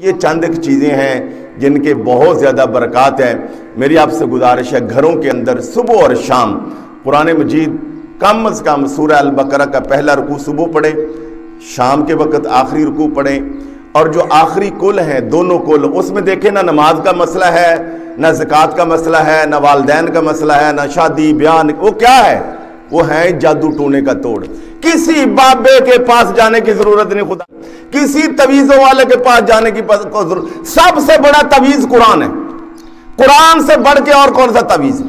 یہ چند ایک چیزیں ہیں جن کے بہت زیادہ برکات ہیں۔ میری آپ سے گزارش ہے گھروں کے اندر صبح اور شام قرآن مجید کم از کم سورہ البقرہ کا پہلا رکوع صبح پڑھیں، شام کے وقت آخری رکوع پڑھیں، اور جو آخری کل ہیں دونوں کل اس میں دیکھیں نہ نماز کا مسئلہ ہے، نہ زکوٰۃ کا مسئلہ ہے، نہ والدین کا مسئلہ ہے، نہ شادی بیاہ، وہ کیا ہے؟ وہ ہیں جادو ٹونے کا توڑ۔ کسی بابے کے پاس جانے کی ضرورت نہیں، خدا کسی تویزوں والے کے پاس جانے کی ضرورت۔ سب سے بڑا تویز قرآن ہے، قرآن سے بڑھ کے اور کون سا تویز ہے؟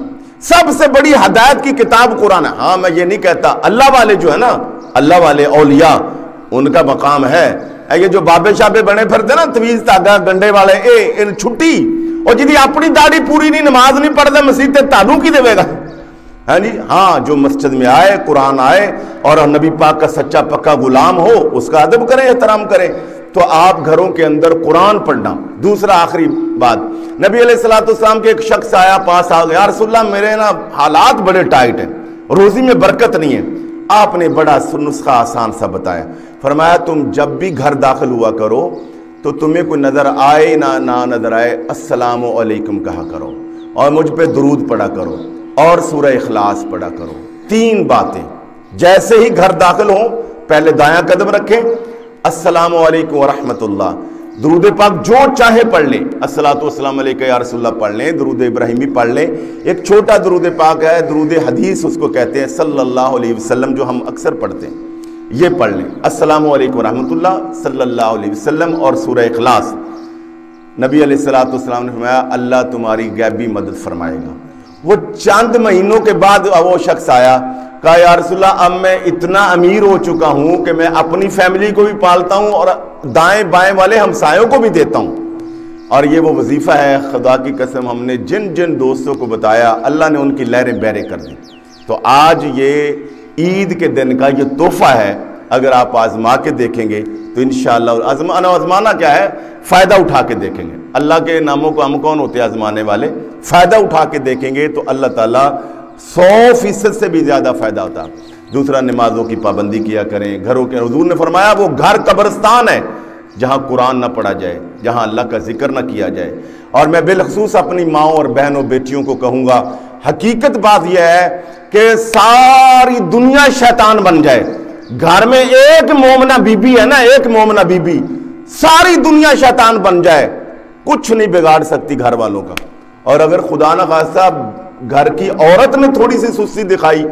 سب سے بڑی ہدایت کی کتاب قرآن ہے۔ ہاں میں یہ نہیں کہتا، اللہ والے جو ہے نا، اللہ والے اولیاء ان کا مقام ہے۔ یہ جو بابے شابے بنے پھرتے نا تویز تاگا گنڈے والے، ان چھٹی اور جدی اپنی داڑھی پوری نہیں، نماز نہیں پڑھتا، مسیح تے تانوں کی دے گا؟ ہاں جی، ہاں جو مسجد میں آئے، قرآن آئے اور نبی پاک کا سچا پکا غلام ہو، اس کا ادب کریں، احترام کریں۔ تو آپ گھروں کے اندر قرآن پڑھنا۔ دوسرا آخری بات، نبی علیہ السلام کے ایک شخص آیا، پاس آ گیا، یا رسول اللہ میرے نا حالات بڑے ٹائٹ ہیں، روزی میں برکت نہیں ہے۔ آپ نے بڑا نسخہ آسان سا بتایا، فرمایا تم جب بھی گھر داخل ہوا کرو تو تمہیں کوئی نظر آئے نہ نظر آئے، السلام علیکم کہا کرو اور مجھ پہ درود پڑھا کرو اور سورہ اخلاص پڑھا کرو۔ 3 باتیں، جیسے ہی گھر داخل ہوں پہلے دایاں قدم رکھیں، السلام علیکم ورحمت اللہ، درود پاک جو چاہے پڑھ لیں، الصلاۃ والسلام علیکہ یا رسول اللہ پڑھ لیں، درود ابراہیمی پڑھ لیں۔ ایک چھوٹا درود پاک ہے، درود حدیث اس کو کہتے ہیں، صلی اللہ علیہ وسلم، جو ہم اکثر پڑھتے ہیں، یہ پڑھ لیں، السلام علیکم ورحمت اللہ صلی اللہ علیہ وسلم اور سورہ اخلاص۔ نبی علیہ السلام نے فرمایا اللہ تمہاری غیبی مدد فرمائے گا۔ وہ چند مہینوں کے بعد وہ شخص آیا، کہا یا رسول اللہ اب میں اتنا امیر ہو چکا ہوں کہ میں اپنی فیملی کو بھی پالتا ہوں اور دائیں بائیں والے ہمسایوں کو بھی دیتا ہوں۔ اور یہ وہ وظیفہ ہے، خدا کی قسم ہم نے جن جن دوستوں کو بتایا اللہ نے ان کی لہریں بہریں کر دی۔ تو آج یہ عید کے دن کا یہ تحفہ ہے، اگر آپ آزما کے دیکھیں گے تو انشاءاللہ آزمانا کیا ہے؟ فائدہ اٹھا کے دیکھیں گے۔ اللہ کے ناموں کو ہم کون ہوتے ہیں آزمانے والے؟ فائدہ اٹھا کے دیکھیں گے تو اللہ تعالیٰ 100% سے بھی زیادہ فائدہ ہوتا۔ دوسرا، نمازوں کی پابندی کیا کریں گھروں کے۔ حضور نے فرمایا وہ گھر قبرستان ہے جہاں قرآن نہ پڑھا جائے، جہاں اللہ کا ذکر نہ کیا جائے۔ اور میں بالخصوص اپنی ماؤں اور بہنوں بیٹیوں کو کہوں گا، حقیقت بات یہ ہے کہ ساری دنیا شیطان بن جائے، گھر میں ایک مومنہ بی بی ہے نا، ایک مومنہ بی بی، ساری دنیا شیطان بن جائے، کچھ نہیں بگاڑ سکتی گھر والوں کا۔ اور اگر خدا نہ خواستہ گھر کی عورت نے تھوڑی سی سستی دکھائی،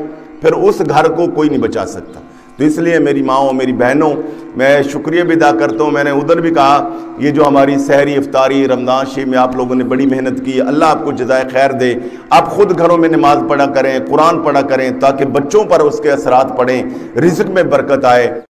پھر اس گھر کو کوئی نہیں بچا سکتا۔ تو اس لیے میری ماؤں میری بہنوں، میں شکریہ بھی ادا کرتا ہوں۔ میں نے ادھر بھی کہا یہ جو ہماری سحری افطاری رمضان شریف میں آپ لوگوں نے بڑی محنت کی، اللہ آپ کو جزائے خیر دے۔ آپ خود گھروں میں نماز پڑھا کریں، قرآن پڑھا کریں، تاکہ بچوں پر اس کے اثرات پڑیں، رزق میں برکت آئے۔